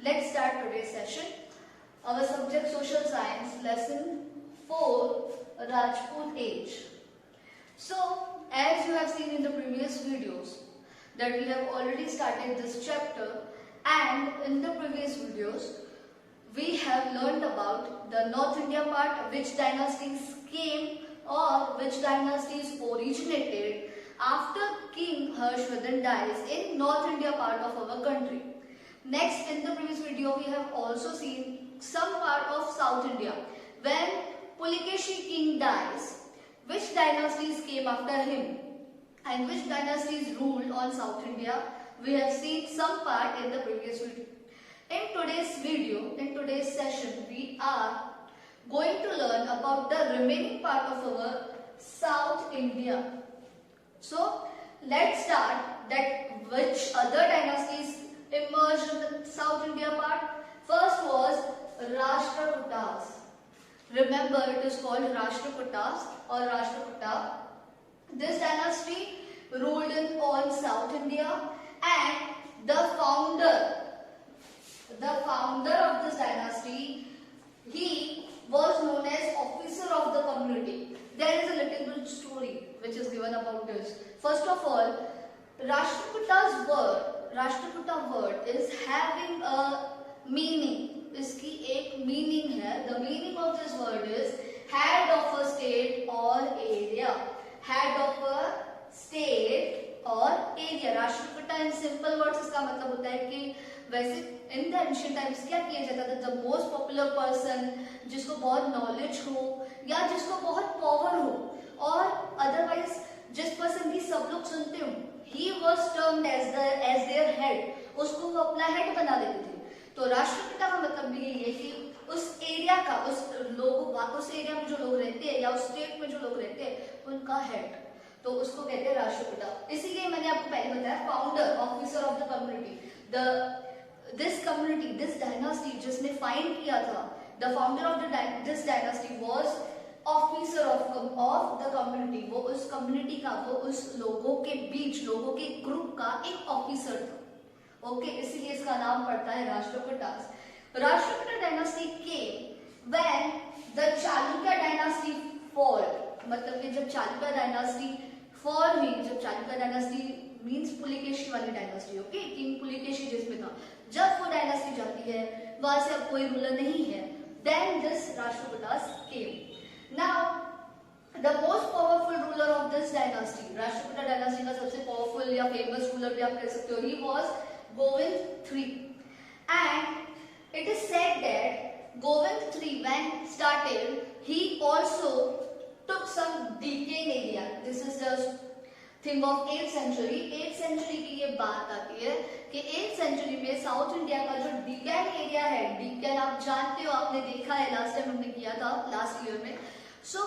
Let's start today's session. Our subject social science, lesson 4, Rajput age. So, as you have seen in the previous videos that we have already started this chapter, and in the previous videos we have learned about the North India part, which dynasties came or which dynasties originated after King Harshvardhan dies in North India part of our country. Next, in the previous video we have also seen some part of South India. When Pulikeshi king dies, which dynasties came after him and which dynasties ruled on South India, we have seen some part in the previous video. In today's video, in today's session, we are going to learn about the remaining part of our South India. So, let's start that which other dynasties emerged in the South India part. First was Rashtrakutas. Remember, it is called Rashtrakutas or Rashtrakuta. This dynasty ruled on South India, and the founder of this dynasty, he was known as officer of the community. There is a little bit story which is given about this. First of all, Rashtrakuta word is having a meaning. इसकी एक meaning है. The meaning of this word is head of a state or area. Head of a state or area. Rashtrakuta in simple words इसका मतलब होता है कि वैसे in the ancient times क्या किया जाता था? The most popular person, जिसको बहुत knowledge हो या जिसको बहुत power हो और otherwise जिस person की सब लोग सुनते हो, he was termed as their head. उसको वो अपना head बना देते थे. तो राष्ट्रपिता का मतलब भी यही है कि उस एरिया का, उस एरिया में जो लोग रहते हैं या उस स्टेट में जो लोग रहते हैं उनका हेड, तो उसको कहते हैं राष्ट्रपिता. इसीलिए मैंने आपको पहले बताया founder, officer of the community. This community, this dynasty जिसने फाइंड किया था, the founder of this dynasty was officer of the community. वो उस कम्युनिटी का, वो उस लोगों के बीच, लोगों के ग्रुप का एक ऑफिसर था. ओके, इसीलिए इसका नाम पड़ता है राष्ट्रकूटास. राष्ट्रकूटा डायनास्टी के when the Chalukya dynasty fall, मतलब कि जब चालुक्य डायनास्टी फॉल हुई, जब चालुक्य डायनास्टी मींस पुलिकेशी वाली डायनास्टी, ओके, किंग पुलिकेशी जिसमें था, जब वो डायनास्टी जाती है, वहां से अब कोई रूलर नहीं है, then this Rashtrakutas came. Now the most powerful ruler of this dynasty, Rashtrakuta dynasty का सबसे पावरफुल या फेमस रूलर भी आप कह सकते हो, he was Govind III, and it is said that Govind III when started, he also took some Deccan area. This is the thing of 8th century. 8th century की ये बात आती है कि 8th century में साउथ इंडिया का जो Deccan area है, Deccan आप जानते हो, आपने देखा है, लास्ट टाइम हमने किया था लास्ट ईयर में. सो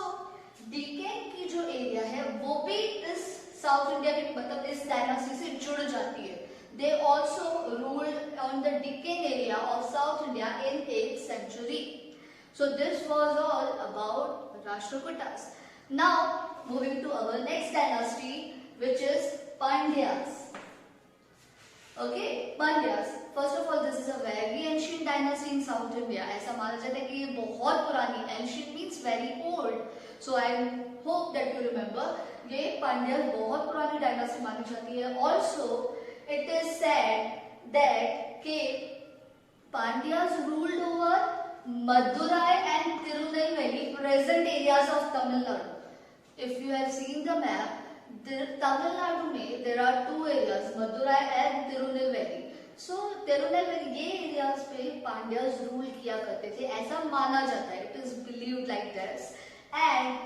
Deccan की जो एरिया है वो भी इस साउथ इंडिया के, मतलब इस डायनास्टी से जुड़ जाती है. They also ruled on the Deccan area of South India in 8th century. So this was all about Rashtrakutas. Now moving to our next dynasty, which is Pandyas. Okay, Pandyas. First of all, this is a very ancient dynasty in South India. ऐसा माना जाता है कि ये बहुत पुरानी, ancient means very old. So I hope that you remember. ये Pandyas बहुत पुरानी dynasty मानी जाती है. Also, it is said that Pandyas ruled over Madurai and Tirunelveli, present areas of Tamil Nadu. If you have seen the map, Tamil Nadu में there are two areas, Madurai and Tirunelveli. So Tirunelveli ये areas पे Pandyas rule किया करते थे, ऐसा माना जाता है. It is believed like this. And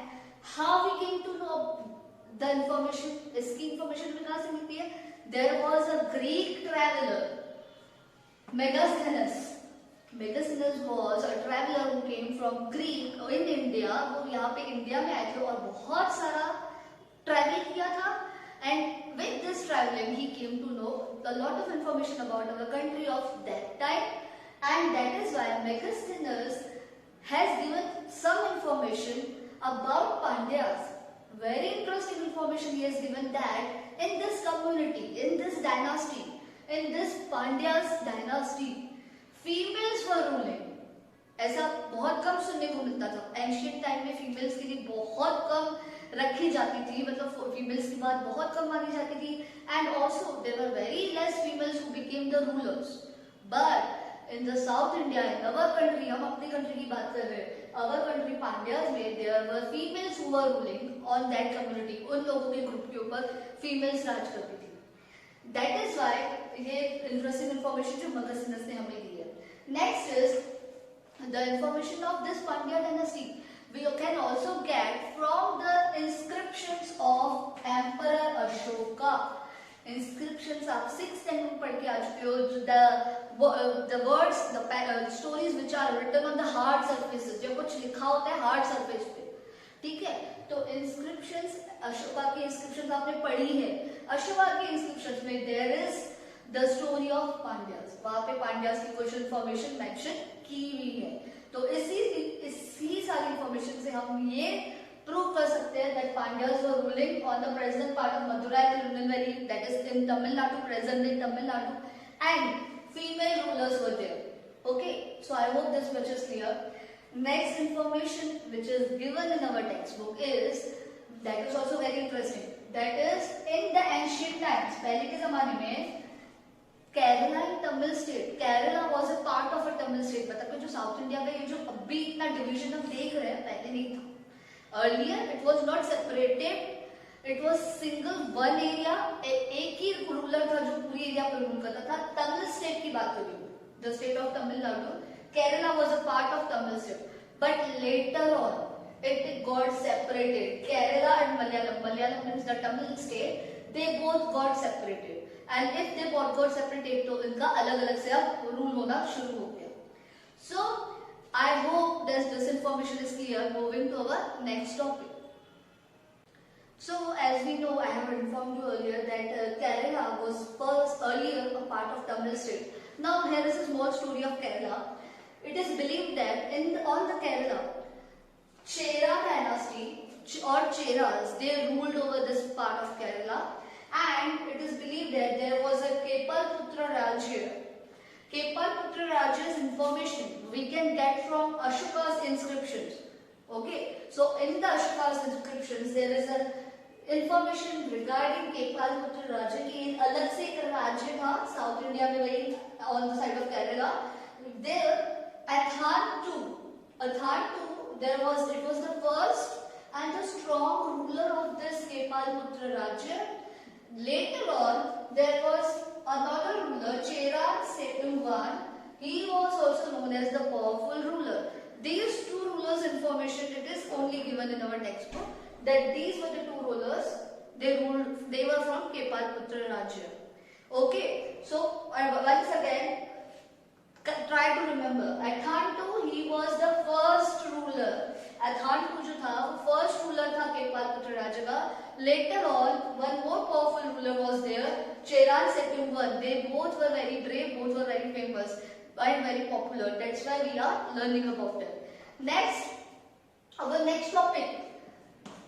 how we came to know the information? इसकी information में कहाँ से मिलती है? There was a Greek traveler, Megasthenes. Megasthenes was a traveler who came from Greek in India. वो यहाँ पे इंडिया में आए थे और बहुत सारा ट्रैवल किया था. And with this traveling, he came to know a lot of information about our country of that time. And that is why Megasthenes has given some information about Pandyas. Very interesting information he has given that in this community, in this dynasty, in this Pandyas dynasty, females were ruling. ऐसा बहुत कम सुनने को मिलता था। Ancient time में females के लिए बहुत कम रखी जाती थी, मतलब फीमेल्स की बात बहुत कम मानी जाती थी। And also there were very less females who became the rulers. But in the south India, in our country, हम अपनी कंट्री की बात कर रहे हैं, अवर कंट्री पांड्याज में there were females who were ruling on that community. उन लोगों के ग्रुप के ऊपर फीमेल्स राज करती थी। दैट इज व्हाई ये इंटरेस्टिंग इंफॉर्मेशन जो मगध सिन्हा ने हमें दी है। Next is the information of this Pandya dynasty we can also get from the inscriptions of Emperor Ashoka. Inscriptions आप 6th standard में पढ़ के आ चुके हो। the words, the stories which are written on the hard surfaces, जो कुछ लिखा होता है hard surface पे, ठीक है। तो inscriptions, अशोका की inscriptions आपने पढ़ी है। अशोका की inscriptions में there is the story of Pandyas, वहां पे पांड्यास की कुछ इंफॉर्मेशन मेंशन की हुई है। तो इसी सारी इंफॉर्मेशन से हम ये प्रूव कर सकते हैं that Pandyas were ruling on the present part of Madurai Tirunelveli, that is in Tamil Nadu, present day Tamil Nadu, and female rulers were there. Okay, so I hope this much is clear. Next information which is given in our textbook is, that is also very interesting, that is in the ancient times, पहले के जमाने में Kerala in Tamil state, Kerala was a part of a Tamil state. मतलब जो south India का ये जो अभी इतना डिवीजन हम देख रहे हैं, पहले नहीं था। Earlier it was not separated, it was single one area, एक ही रूलर था जो पूरी एरिया पर रूल करता था। तमिल स्टेट की बात कर रही हूँ, the state of Tamil Nadu, Kerala was a part of Tamil state, but later on it got separated. Kerala and Malayalam means the Tamil state, they both got separated. And if they both got separated, तो इनका अलग-अलग से अब rule होना शुरू हो गया। So I hope this information is clear. Moving to our next topic. So as we know, I have informed you earlier that Kerala was first earlier a part of Tamil state. Now here is a small story of Kerala. It is believed that on the Kerala, Chera dynasty or Cheras, they ruled over this part of Kerala, and it is believed that there was a Kepalputra Rajya. Kepalputra Rajya's information we can get from Ashoka's inscriptions. Okay, so in the Ashoka's inscriptions there is a information regarding Kepalputra Rajya कि अलग से एक राज्य था south India में, वही on the side of Kerala. There Athantu, it was the first and the strong ruler of this Kepalputra Rajya. Later on, there was another ruler, Cheran Sethuvan. He was also known as the powerful ruler. These two rulers' information, it is only given in our textbook that these were the two rulers. They were from Kepalputra Rajya. Okay, so once again, try to remember. Athantu, he was the first ruler. Athantu जो था वो first ruler था Kepalputra Rajya का. Later on, one more powerful ruler was there, Cheran Sethuvan. They both were very brave, both were very famous and very popular. That's why we are learning about them. Next, our next topic.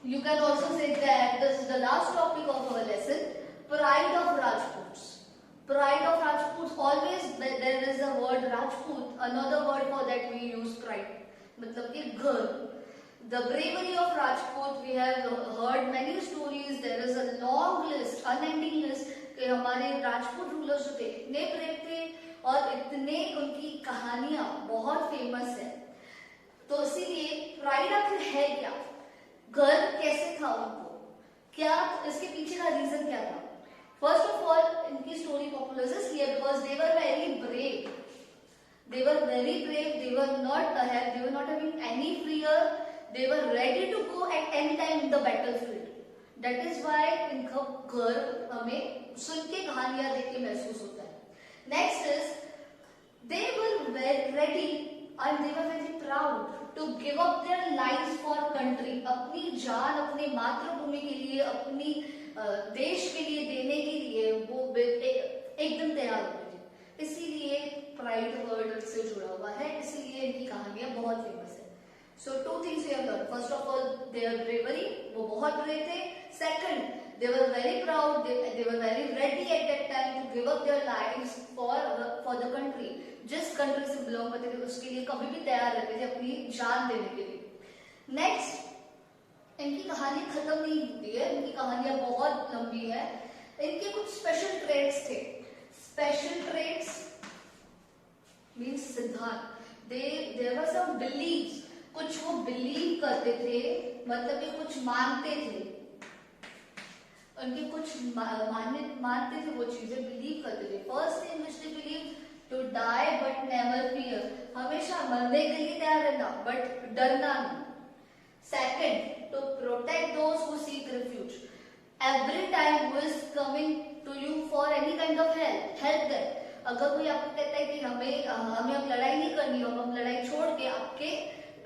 You can also say that this is the last topic of our lesson. Pride of Rajputs. Pride of Rajputs, always there is a word Rajput, another word for that we use pride, मतलब कि गर्व। The bravery of Rajput, we have heard many stories, there is a long list, unending list कि हमारे Rajput rulers जो थे इतने brave थे और इतने उनकी कहानियां बहुत फेमस है। तो इसीलिए प्राइड आखिर है क्या, गर्व कैसे था उनको, क्या इसके पीछे का रीजन क्या था? First of all, इनकी स्टोरी पॉपुलर इसलिए because they were very brave. They were very brave. They were not having any fear. They were ready to go at any time in the battlefield. That is why इनका गर्व हमें सुन के कहानियां देख के महसूस होता है। Next is they were very ready and they were very proud to give up their lives for country. अपनी जान अपने मातृभूमि के लिए, अपनी देश के लिए देने के लिए वो एकदम तैयार होते थे। इसीलिए प्राइड वर्ड से जुड़ा हुआ है, इसीलिए इनकी कहानियां बहुत फेमस है। So two things we have learn. First of all their bravery, वो बहुत ब्रेव थे। Second, they were very proud, they were very ready at that time to give up their lives for the country. जिस country से belong करते थे उसके लिए कभी भी तैयार रहते थे अपनी जान देने के लिए। नेक्स्ट, इनकी कहानी खत्म नहीं होती है, इनकी कहानियां बहुत लंबी है। इनके कुछ स्पेशल ट्रेट्स थे। स्पेशल ट्रेट्स मीन्स सिद्धांत। देयर वर सम बिलीव्स, कुछ वो बिलीव करते थे, मतलब ये कुछ मानते थे, उनके कुछ मानते थे, वो चीजें बिलीव करते थे। First thing which they believe, to die but never fear, हमेशा मरने के लिए तैयार रहना बट डरना नहीं। Second, to protect those who seek refuge, every time who is coming to you for any kind of help them. अगर कोई आपको कहता है कि हमें अब लड़ाई नहीं करनी, हम लड़ाई छोड़ के आपके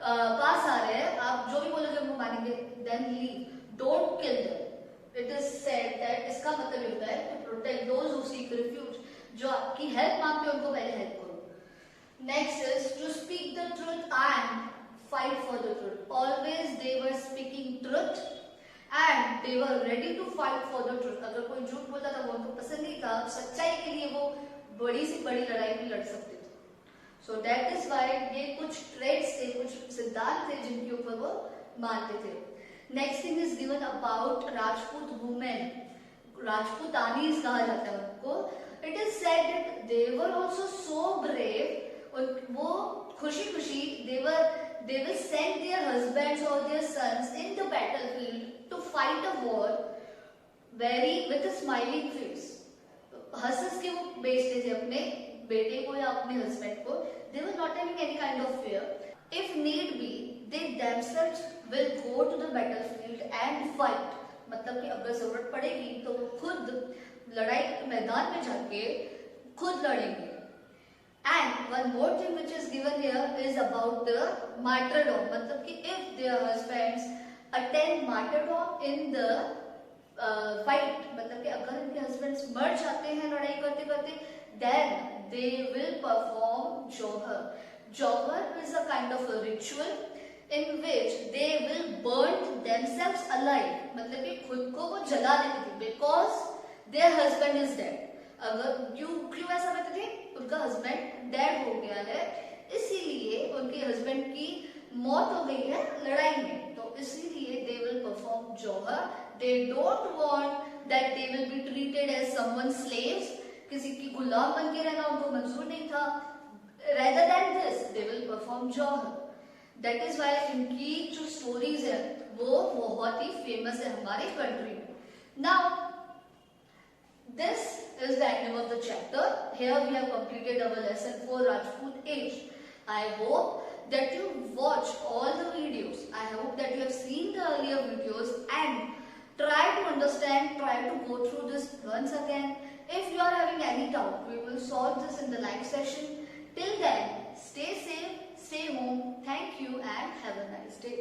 पास आ रहे हैं, आप जो भी बोलोगे वो मानेंगे, then leave, don't kill them. It is said that, इसका मतलब ये होता है to protect those who seek refuge, जो आपकी हेल्प मांगते हैं उनको पहले हेल्प करो। Next is to speak the truth and fight for the truth, always they were speaking truth and they were ready to fight for the truth. अगर कोई झूठ बोलता था वो उनको पसंद नहीं था, सच्चाई के लिए वो बड़ी से बड़ी लड़ाई भी लड़ सकते थे। सो दैट इज व्हाई ये कुछ ट्रेड्स थे, कुछ सिद्धांत थे जिनके ऊपर वो मानते थे। Next thing is given about Rajput women, Rajputanis कहा जाता है उनको। It is said that they were also so brave, वो खुशी खुशी they will send their husbands or their sons in the battlefield to fight a war with a smiling face. हंस के वो भेजते थे अपने बेटे को या अपने हस्बैंड को। They were not having any kind of fear. If need be, they themselves will go to the battlefield and fight. मतलब कि अगर जरूरत पड़ेगी तो वो खुद लड़ाई के मैदान में जाके खुद लड़ेंगे। And one more thing which is given here is about the martyrdom, मतलब कि if their husbands attend martyrdom in the fight, मतलब कि अगर इनके husbands मर जाते हैं लड़ाई करते करते, then they will perform Johar. Johar is a kind of a ritual in which they will burn themselves alive, मतलब कि खुद को वो जला देते थे because their husband is dead। अगर क्यों ऐसा करते थे, उनका हस्बैंड डेड हो गया है, इसीलिए उनके हस्बैंड की मौत हो गई है लड़ाई में, तो इसीलिए they will perform jauhar. They don't want that they will be treated as someone slaves, किसी की गुलाम बन के रहना उनको मंजूर नहीं था। Rather than this they will perform jauhar. That is why इनकी जो स्टोरीज है वो बहुत ही फेमस है हमारे कंट्री में। Now this is the end of the chapter. Here we have completed our lesson for Rajput age. I hope that you watched all the videos. I hope that you have seen the earlier videos and try to understand, try to go through this once again. If you are having any doubt, we will solve this in the live session. Till then, stay safe, stay home. Thank you and have a nice day.